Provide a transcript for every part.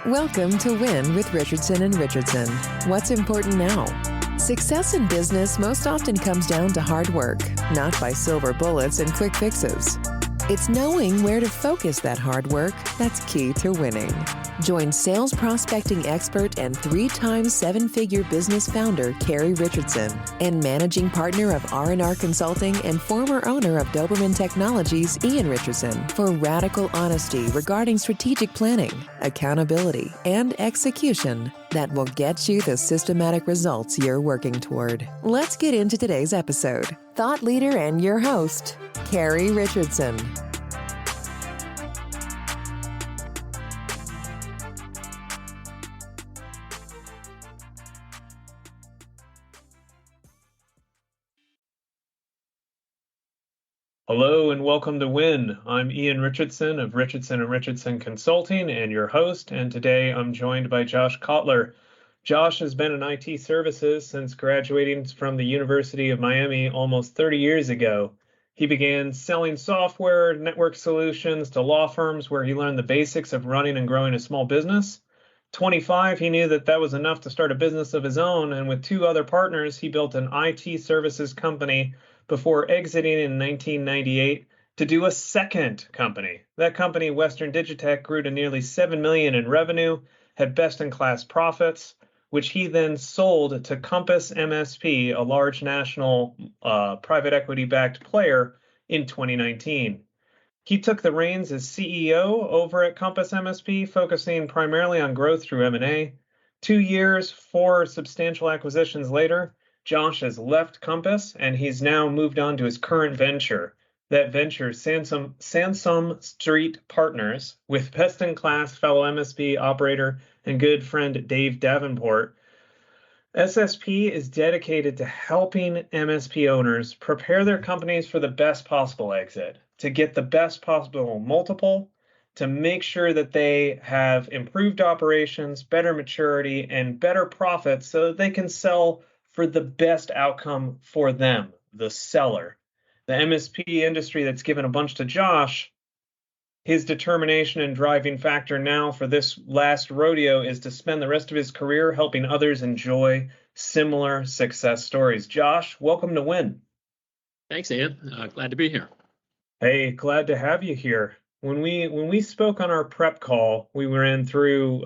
Welcome to Win with Richardson and Richardson. What's important now? Success in business most often comes down to hard work, not by silver bullets and quick fixes. It's knowing where to focus that hard work that's key to winning. Join sales prospecting expert and 3-time seven-figure business founder Carrie Richardson and managing partner of R&R Consulting and former owner of Doberman Technologies, Ian Richardson, for radical honesty regarding strategic planning, accountability, and execution that will get you the systematic results you're working toward. Let's get into today's episode. Thought leader and your host, Carrie Richardson. Hello and welcome to Win. I'm Ian Richardson of Richardson & Richardson Consulting and your host, and today I'm joined by Josh Kotler. Josh has been in IT services since graduating from the University of Miami almost 30 years ago. He began selling software, network solutions to law firms where he learned the basics of running and growing a small business. 25, he knew that was enough to start a business of his own, and with 2 other partners, he built an IT services company before exiting in 1998 to do a second company. That company, Western Digitech, grew to nearly $7 million in revenue, had best-in-class profits, which he then sold to CompassMSP, a large national private equity-backed player, in 2019. He took the reins as CEO over at CompassMSP, focusing primarily on growth through M&A. 2 years, 4 substantial acquisitions later, Josh has left Compass, and he's now moved on to his current venture. That venture, Sansom Street Partners, with best-in-class fellow MSP operator and good friend Dave Davenport. SSP is dedicated to helping MSP owners prepare their companies for the best possible exit, to get the best possible multiple, to make sure that they have improved operations, better maturity, and better profits so that they can sell for the best outcome for them, the seller. The MSP industry that's given a bunch to Josh, his determination and driving factor now for this last rodeo is to spend the rest of his career helping others enjoy similar success stories. Josh, welcome to Win. Thanks, Ian. Glad to be here. Hey, glad to have you here. When we spoke on our prep call, we ran through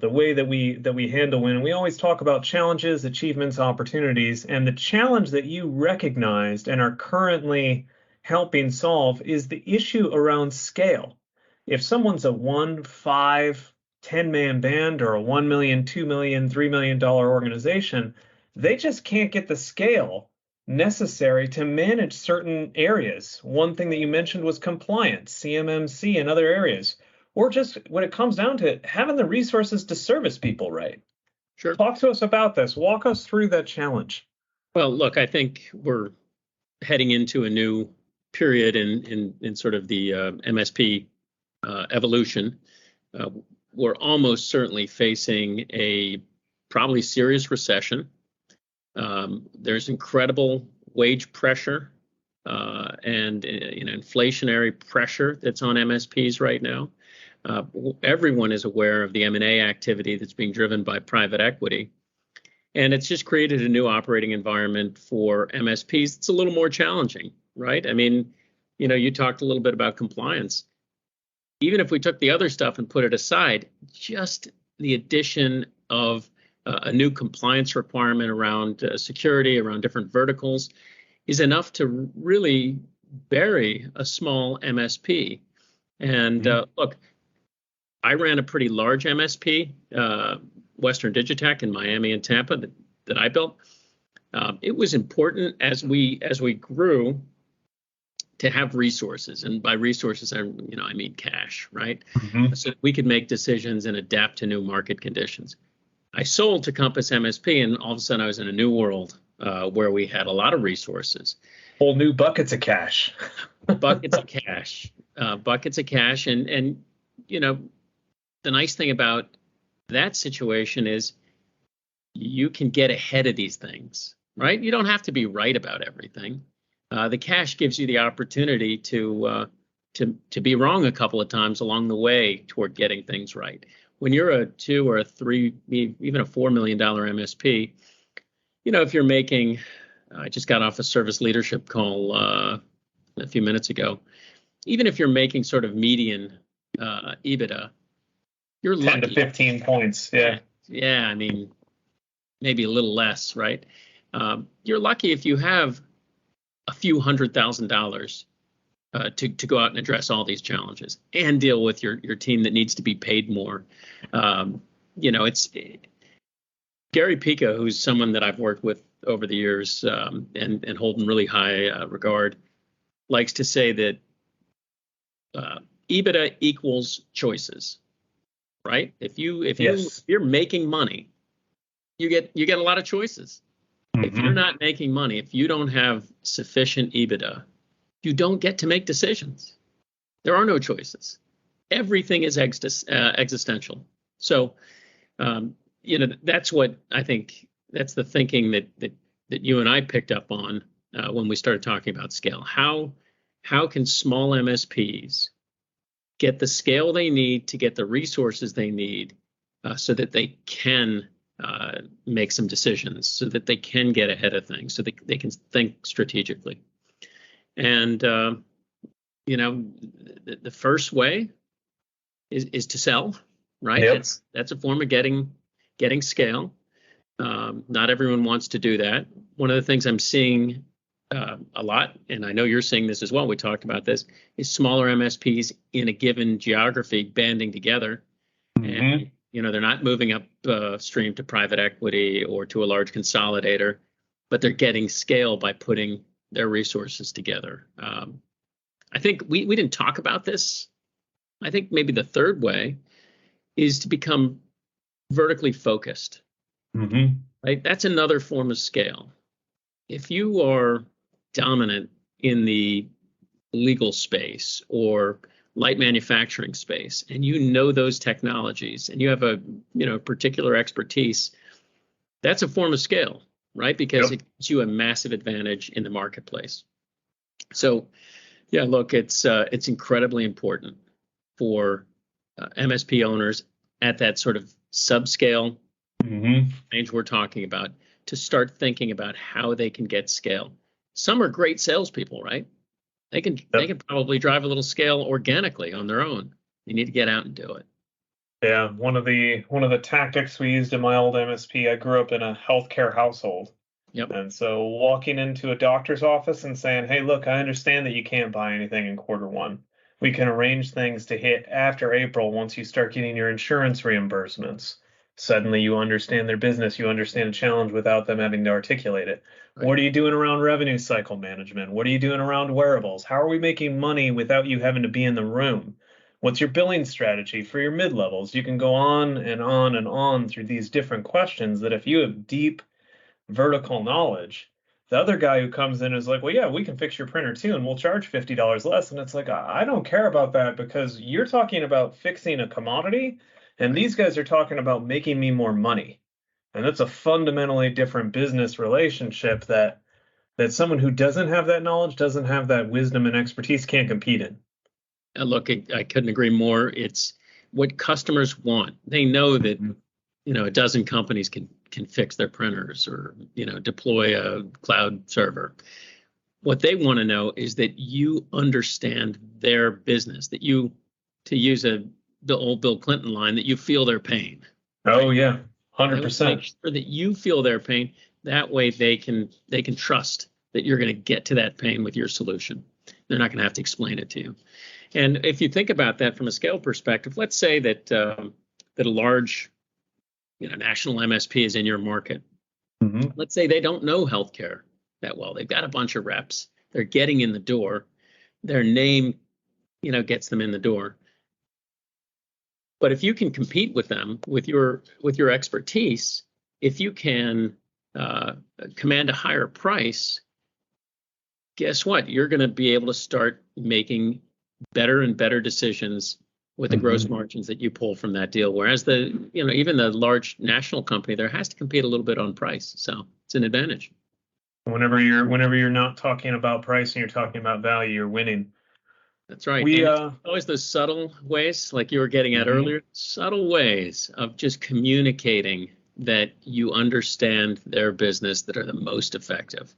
the way that we handle Win. We always talk about challenges, achievements, opportunities, and the challenge that you recognized and are currently helping solve is the issue around scale. If someone's a 1, 5, 10-man band or a $1 million, $2 million, $3 million organization, they just can't get the scale necessary to manage certain areas. One thing that you mentioned was compliance, CMMC, and other areas, or just when it comes down to it, having the resources to service people right. Sure. Talk to us about this. Walk us through that challenge. Well, look, I think we're heading into a new period in sort of the MSP evolution. We're almost certainly facing a probably serious recession. There's incredible wage pressure and inflationary pressure that's on MSPs right now. Everyone is aware of the M&A activity that's being driven by private equity, and it's just created a new operating environment for MSPs. It's a little more challenging, right? I mean, you talked a little bit about compliance. Even if we took the other stuff and put it aside, just the addition of a new compliance requirement around security, around different verticals, is enough to really bury a small MSP. And look, I ran a pretty large MSP, Western Digitech in Miami and Tampa that I built. It was important as we grew to have resources, and by resources, I mean cash, right? Mm-hmm. So we could make decisions and adapt to new market conditions. I sold to CompassMSP, and all of a sudden I was in a new world where we had a lot of resources. Whole new buckets of cash. Buckets of cash. And the nice thing about that situation is you can get ahead of these things, right? You don't have to be right about everything. The cash gives you the opportunity to be wrong a couple of times along the way toward getting things right. when you're a 2 or a 3, even a $4 million MSP, if you're making, I just got off a service leadership call a few minutes ago. Even if you're making sort of median EBITDA, you're 10 lucky. to 15 points. Yeah. Yeah. I mean, maybe a little less, right? You're lucky if you have a few $100,000 to go out and address all these challenges and deal with your team that needs to be paid more. It's Gary Pico, who's someone that I've worked with over the years and hold in really high regard, likes to say that EBITDA equals choices, right? If you're making money, you get a lot of choices. If you're not making money, if you don't have sufficient EBITDA, you don't get to make decisions. There are no choices. Everything is existential. So, that's what I think. That's the thinking that you and I picked up on when we started talking about scale. How can small MSPs get the scale they need to get the resources they need so that they can make some decisions, so that they can get ahead of things, so they can think strategically. And the first way is to sell, right? Yep. That's a form of getting scale. Not everyone wants to do that. One of the things I'm seeing a lot, and I know you're seeing this as well, we talked about this, is smaller MSPs in a given geography banding together. And they're not moving upstream to private equity or to a large consolidator, but they're getting scale by putting their resources together. I think we didn't talk about this. I think maybe the third way is to become vertically focused. Right? That's another form of scale. If you are dominant in the legal space or light manufacturing space, and those technologies, and you have a particular expertise, that's a form of scale, right? Because it gives you a massive advantage in the marketplace. So, yeah, look, it's incredibly important for MSP owners at that sort of subscale range we're talking about to start thinking about how they can get scale. Some are great salespeople, right? They can probably drive a little scale organically on their own. You need to get out and do it. Yeah, one of the tactics we used in my old MSP, I grew up in a healthcare household. Yep. And so walking into a doctor's office and saying, "Hey, look, I understand that you can't buy anything in Q1. We can arrange things to hit after April once you start getting your insurance reimbursements." Suddenly you understand their business, you understand a challenge without them having to articulate it. Right. What are you doing around revenue cycle management? What are you doing around wearables? How are we making money without you having to be in the room? What's your billing strategy for your mid-levels? You can go on and on and on through these different questions that if you have deep vertical knowledge, the other guy who comes in is like, "Well, yeah, we can fix your printer too, and we'll charge $50 less." And it's like, I don't care about that, because you're talking about fixing a commodity, and these guys are talking about making me more money. And that's a fundamentally different business relationship that someone who doesn't have that knowledge, doesn't have that wisdom and expertise, can't compete in. Look, I couldn't agree more. It's what customers want. They know that a dozen companies can fix their printers or deploy a cloud server. What they want to know is that you understand their business, that you, to use the old Bill Clinton line, that you feel their pain. Oh yeah, 100%. Make sure that you feel their pain. That way they can trust that you're going to get to that pain with your solution. They're not going to have to explain it to you. And if you think about that from a scale perspective, let's say that a large national MSP is in your market. Let's say they don't know healthcare that well. They've got a bunch of reps. They're getting in the door. Their name, gets them in the door. But if you can compete with them with your expertise, if you can command a higher price, guess what? You're going to be able to start making better and better decisions with the gross margins that you pull from that deal. Whereas even the large national company there has to compete a little bit on price. So it's an advantage. Whenever you're not talking about price and you're talking about value, you're winning. That's right. We And it's always those subtle ways, like you were getting at earlier, subtle ways of just communicating that you understand their business that are the most effective,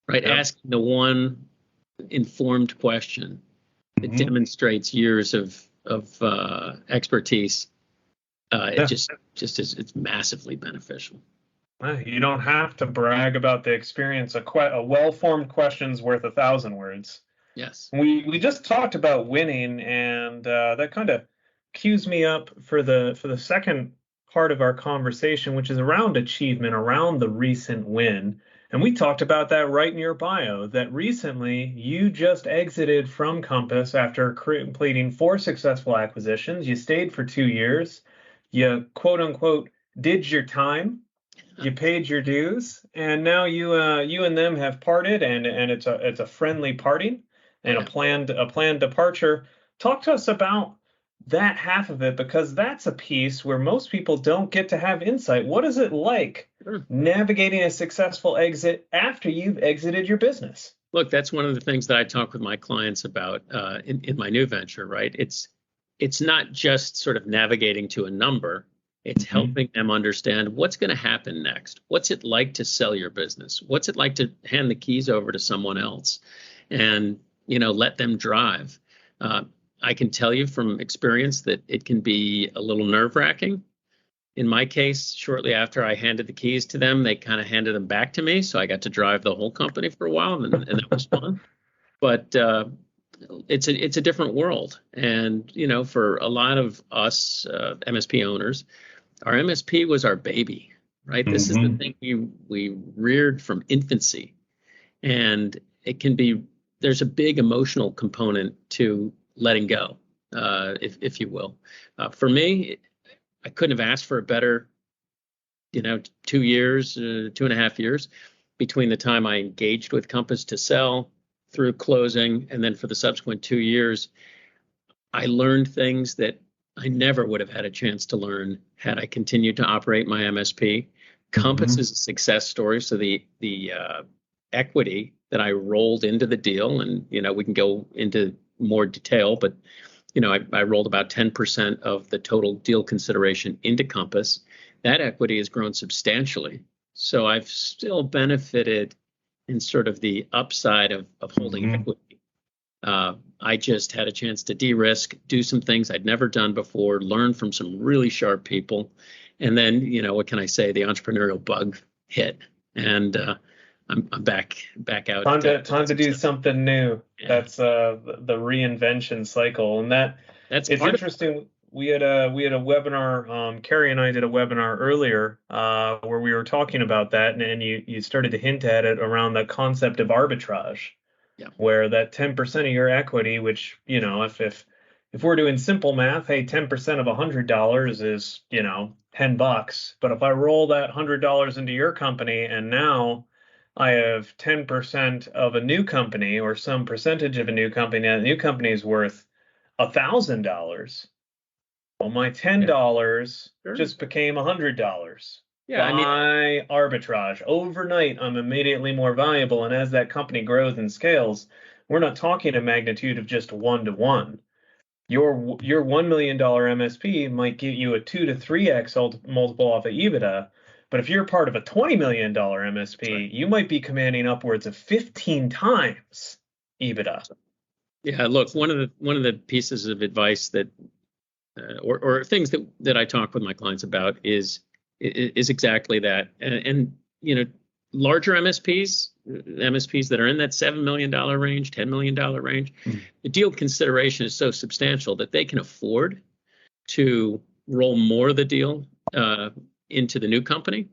right? Yep. Asking the one informed question that demonstrates years of expertise. It just is, it's massively beneficial. You don't have to brag about the experience. A well-formed question's worth 1,000 words. Yes. We just talked about winning, and that kind of cues me up for the second part of our conversation, which is around achievement, around the recent win. And we talked about that right in your bio, that recently you just exited from Compass after completing 4 successful acquisitions. You stayed for 2 years. You quote unquote did your time. You paid your dues, and now you and them have parted, and it's a friendly parting and a planned departure. Talk to us about that half of it, because that's a piece where most people don't get to have insight. What is it like navigating a successful exit after you've exited your business? Look, that's one of the things that I talk with my clients about in my new venture, right? It's not just sort of navigating to a number. It's helping them understand what's going to happen next. What's it like to sell your business? What's it like to hand the keys over to someone else and, let them drive? I can tell you from experience that it can be a little nerve-wracking. In my case, shortly after I handed the keys to them, they kind of handed them back to me. So I got to drive the whole company for a while, and that was fun. But it's a different world. And, for a lot of us MSP owners, our MSP was our baby, right? This is the thing we reared from infancy. And there's a big emotional component to letting go, if you will. For me, I couldn't have asked for a better, 2 years, 2.5 years between the time I engaged with Compass to sell through closing. And then for the subsequent 2 years, I learned things that I never would have had a chance to learn had I continued to operate my MSP. Compass is a success story. So the equity that I rolled into the deal, and, we can go into more detail, but I rolled about 10% of the total deal consideration into Compass. That equity has grown substantially. So I've still benefited in sort of the upside of holding equity. I just had a chance to de-risk, do some things I'd never done before, learn from some really sharp people. And then, what can I say? The entrepreneurial bug hit, and I'm back out. Time to do something new. Yeah. That's the reinvention cycle, and it's interesting. We had a webinar. Carrie and I did a webinar earlier where we were talking about that, and you started to hint at it around the concept of arbitrage, where that 10% of your equity, which if we're doing simple math, hey, 10% of $100 is $10. But if I roll that $100 into your company, and now I have 10% of a new company, or some percentage of a new company, and the new company is worth $1,000. Well, my $10 just became $100. Yeah, arbitrage. Overnight, I'm immediately more valuable, and as that company grows and scales, we're not talking a magnitude of just 1-to-1. Your $1 million MSP might get you a 2 to 3x multiple off of EBITDA. But if you're part of a $20 million MSP, you might be commanding upwards of 15 times EBITDA. Yeah, look, one of the pieces of advice that, or things that I talk with my clients about is exactly that. And larger MSPs that are in that $7 million range, $10 million range, the deal consideration is so substantial that they can afford to roll more of the deal into the new company.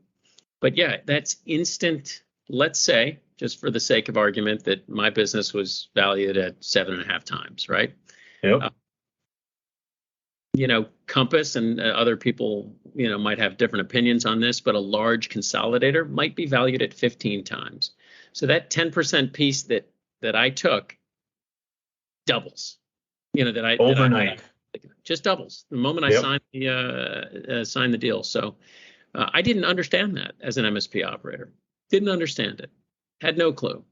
But yeah, that's instant. Let's say, just for the sake of argument, that my business was valued at 7.5 times, right? Yep. Compass and other people, might have different opinions on this, but a large consolidator might be valued at 15 times. So that 10% piece that I took doubles. Overnight. Just doubles the moment I signed the deal. So I didn't understand that as an MSP operator. Didn't understand it. Had no clue.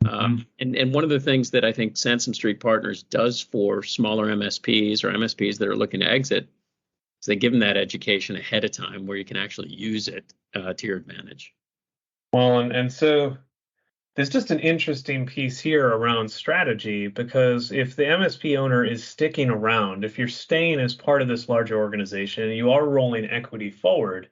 And one of the things that I think Sansom Street Partners does for smaller MSPs or MSPs that are looking to exit is they give them that education ahead of time where you can actually use it to your advantage. Well, and so there's just an interesting piece here around strategy, because if the MSP owner is sticking around, if you're staying as part of this larger organization, and you are rolling equity forward,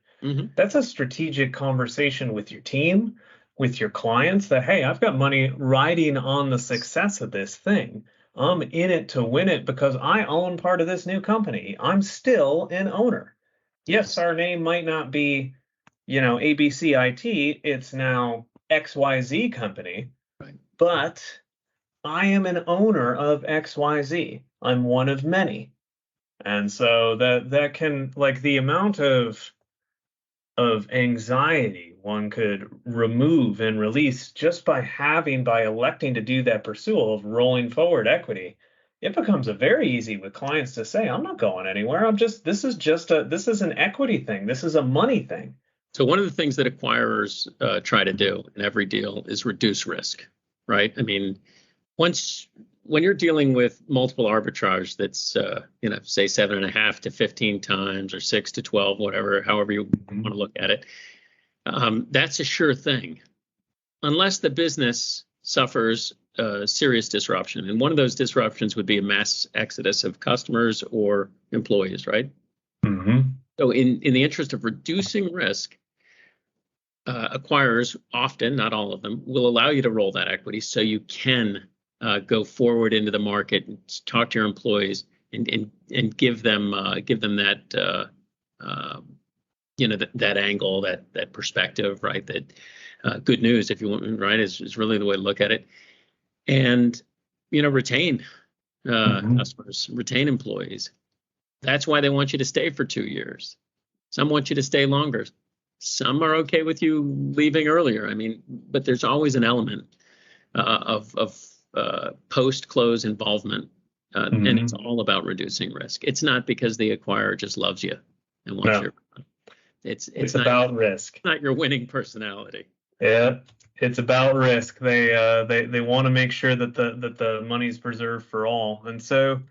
that's a strategic conversation with your team, with your clients, that, hey, I've got money riding on the success of this thing. I'm in it to win it because I own part of this new company. I'm still an owner. Yes, our name might not be, ABCIT. It's now XYZ company, right, but I am an owner of XYZ. I'm one of many. And so that can, like, the amount of anxiety one could remove and release just by electing to do that pursuit of rolling forward equity, it becomes a very easy with clients to say, I'm not going anywhere. This is an equity thing. This is a money thing. So one of the things that acquirers try to do in every deal is reduce risk, right? I mean, when you're dealing with multiple arbitrage that's, say 7.5 to 15 times or 6 to 12, whatever, however you want to look at it, that's a sure thing, unless the business suffers serious disruption. And one of those disruptions would be a mass exodus of customers or employees, right? So in the interest of reducing risk, acquirers often, not all of them, will allow you to roll that equity so you can go forward into the market and talk to your employees and give them that that angle, that perspective, right? That good news, if you want, right, is really the way to look at it. And retain customers, retain employees. That's why they want you to stay for 2 years. Some want you to stay longer. Some are okay with you leaving earlier. I mean, but there's always an element of post-close involvement, and it's all about reducing risk. It's not because the acquirer just loves you and wants you. It's not about risk. It's not your winning personality. Yeah, it's about risk. They want to make sure that the money's preserved for all. And so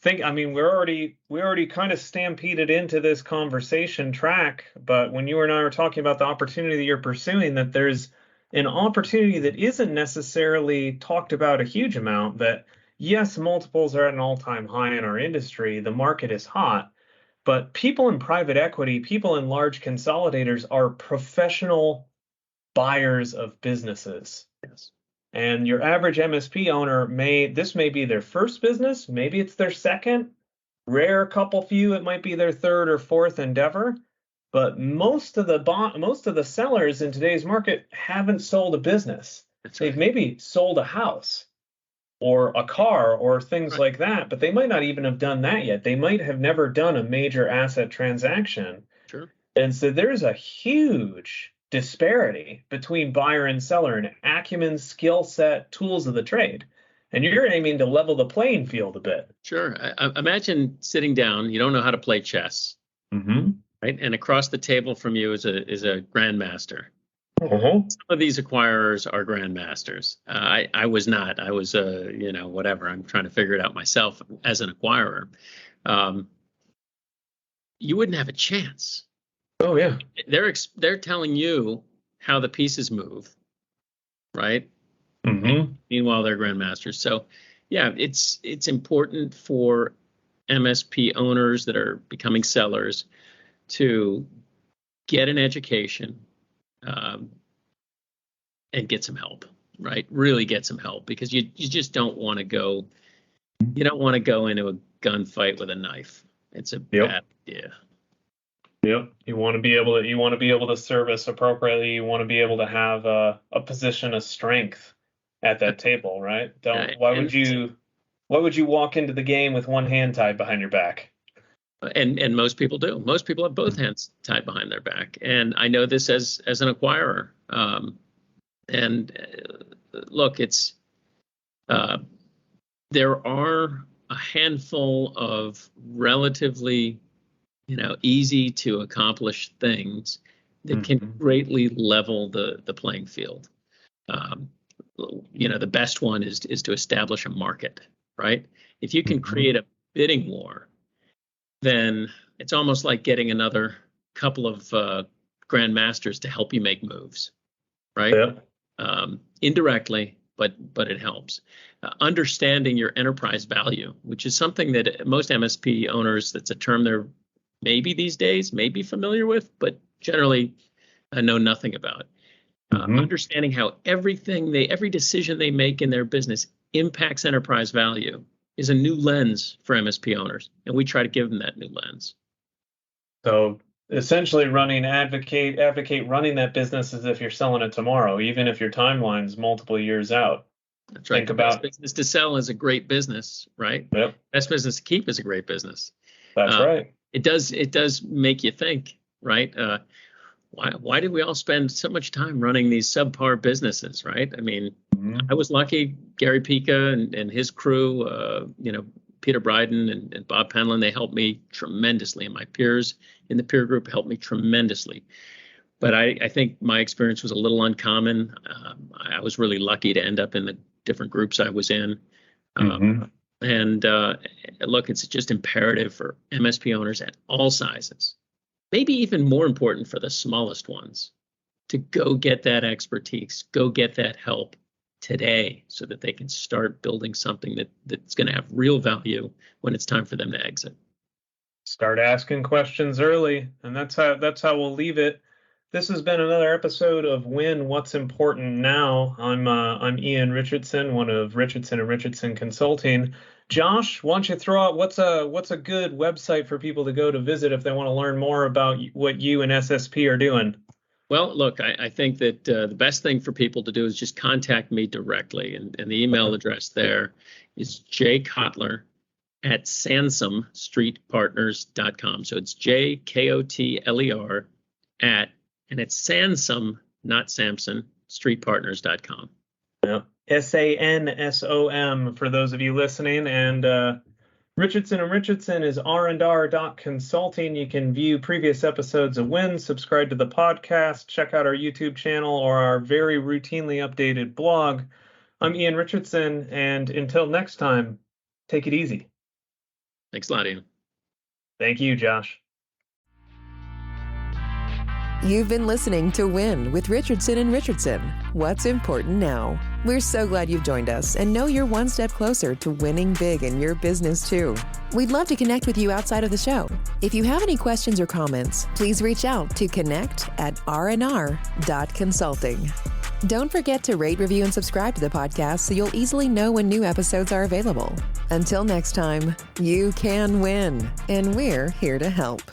we already kind of stampeded into this conversation track, but when you and I were talking about the opportunity that you're pursuing, that there's an opportunity that isn't necessarily talked about a huge amount, that yes, multiples are at an all-time high in our industry. The market is hot, but people in private equity, people in large consolidators are professional buyers of businesses. Yes. And your average MSP owner may be their first business, maybe it's their second, rare couple few, it might be their third or fourth endeavor. But most of the sellers in today's market haven't sold a business. They've maybe sold a house or a car or things like that, but they might not even have done that yet. They might have never done a major asset transaction. Sure. And so there's a huge disparity between buyer and seller in acumen, skill set, tools of the trade. And you're aiming to level the playing field a bit. Sure. Imagine sitting down, you don't know how to play chess. Right? And across the table from you is a grandmaster. Some of these acquirers are grandmasters. I was not. I was whatever. I'm trying to figure it out myself as an acquirer. You wouldn't have a chance. Oh yeah. They're telling you how the pieces move, right? Meanwhile, they're grandmasters. So yeah, it's important for MSP owners that are becoming sellers to get an education and get some help, right? Really get some help, because you just don't want to go. You don't want to go into a gunfight with a knife. It's a bad idea. Yep. You want to be able to service appropriately. You want to be able to have a position of strength at that table, right? Why would you walk into the game with one hand tied behind your back? And most people do. Most people have both hands tied behind their back. And I know this as an acquirer. Look, it's there are a handful of relatively easy to accomplish things that can greatly level the playing field. the best one is to establish a market, right? If you can create a bidding war, then it's almost like getting another couple of grandmasters to help you make moves, right? Yeah. Indirectly, but it helps. Understanding your enterprise value, which is something that most MSP owners, that's a term they're maybe these days may be familiar with, but generally know nothing about. Understanding how every decision they make in their business impacts enterprise value is a new lens for MSP owners, and we try to give them that new lens. So essentially advocate running that business as if you're selling it tomorrow, even if your timeline's multiple years out. That's right. Best business to sell is a great business, right? Yep. Best business to keep is a great business. That's right. It does make you think, right? Why did we all spend so much time running these subpar businesses, right? I mean, I was lucky. Gary Pica and his crew, Peter Bryden and Bob Penland, they helped me tremendously, and my peers in the peer group helped me tremendously. But I think my experience was a little uncommon. I was really lucky to end up in the different groups I was in. And look, it's just imperative for MSP owners at all sizes, maybe even more important for the smallest ones, to go get that expertise, go get that help today so that they can start building something that's going to have real value when it's time for them to exit. Start asking questions early, and that's how we'll leave it. This has been another episode of Win What's Important Now. I'm Ian Richardson, one of Richardson and Richardson Consulting. Josh, why don't you throw out what's a good website for people to go to visit if they want to learn more about what you and SSP are doing? Well, look, I think that the best thing for people to do is just contact me directly, and the email address there is jkotler@sansomstreetpartners.com. So it's JKOTLER and it's Sansom, not Samson, streetpartners.com. Yeah. SANSOM for those of you listening. And Richardson & Richardson is R&R.consulting. You can view previous episodes of WIN, subscribe to the podcast, check out our YouTube channel or our very routinely updated blog. I'm Ian Richardson, and until next time, take it easy. Thanks a lot, Ian. Thank you, Josh. You've been listening to Win with Richardson & Richardson. What's important now? We're so glad you've joined us and know you're one step closer to winning big in your business too. We'd love to connect with you outside of the show. If you have any questions or comments, please reach out to connect@rnr.consulting. Don't forget to rate, review, and subscribe to the podcast so you'll easily know when new episodes are available. Until next time, you can win, and we're here to help.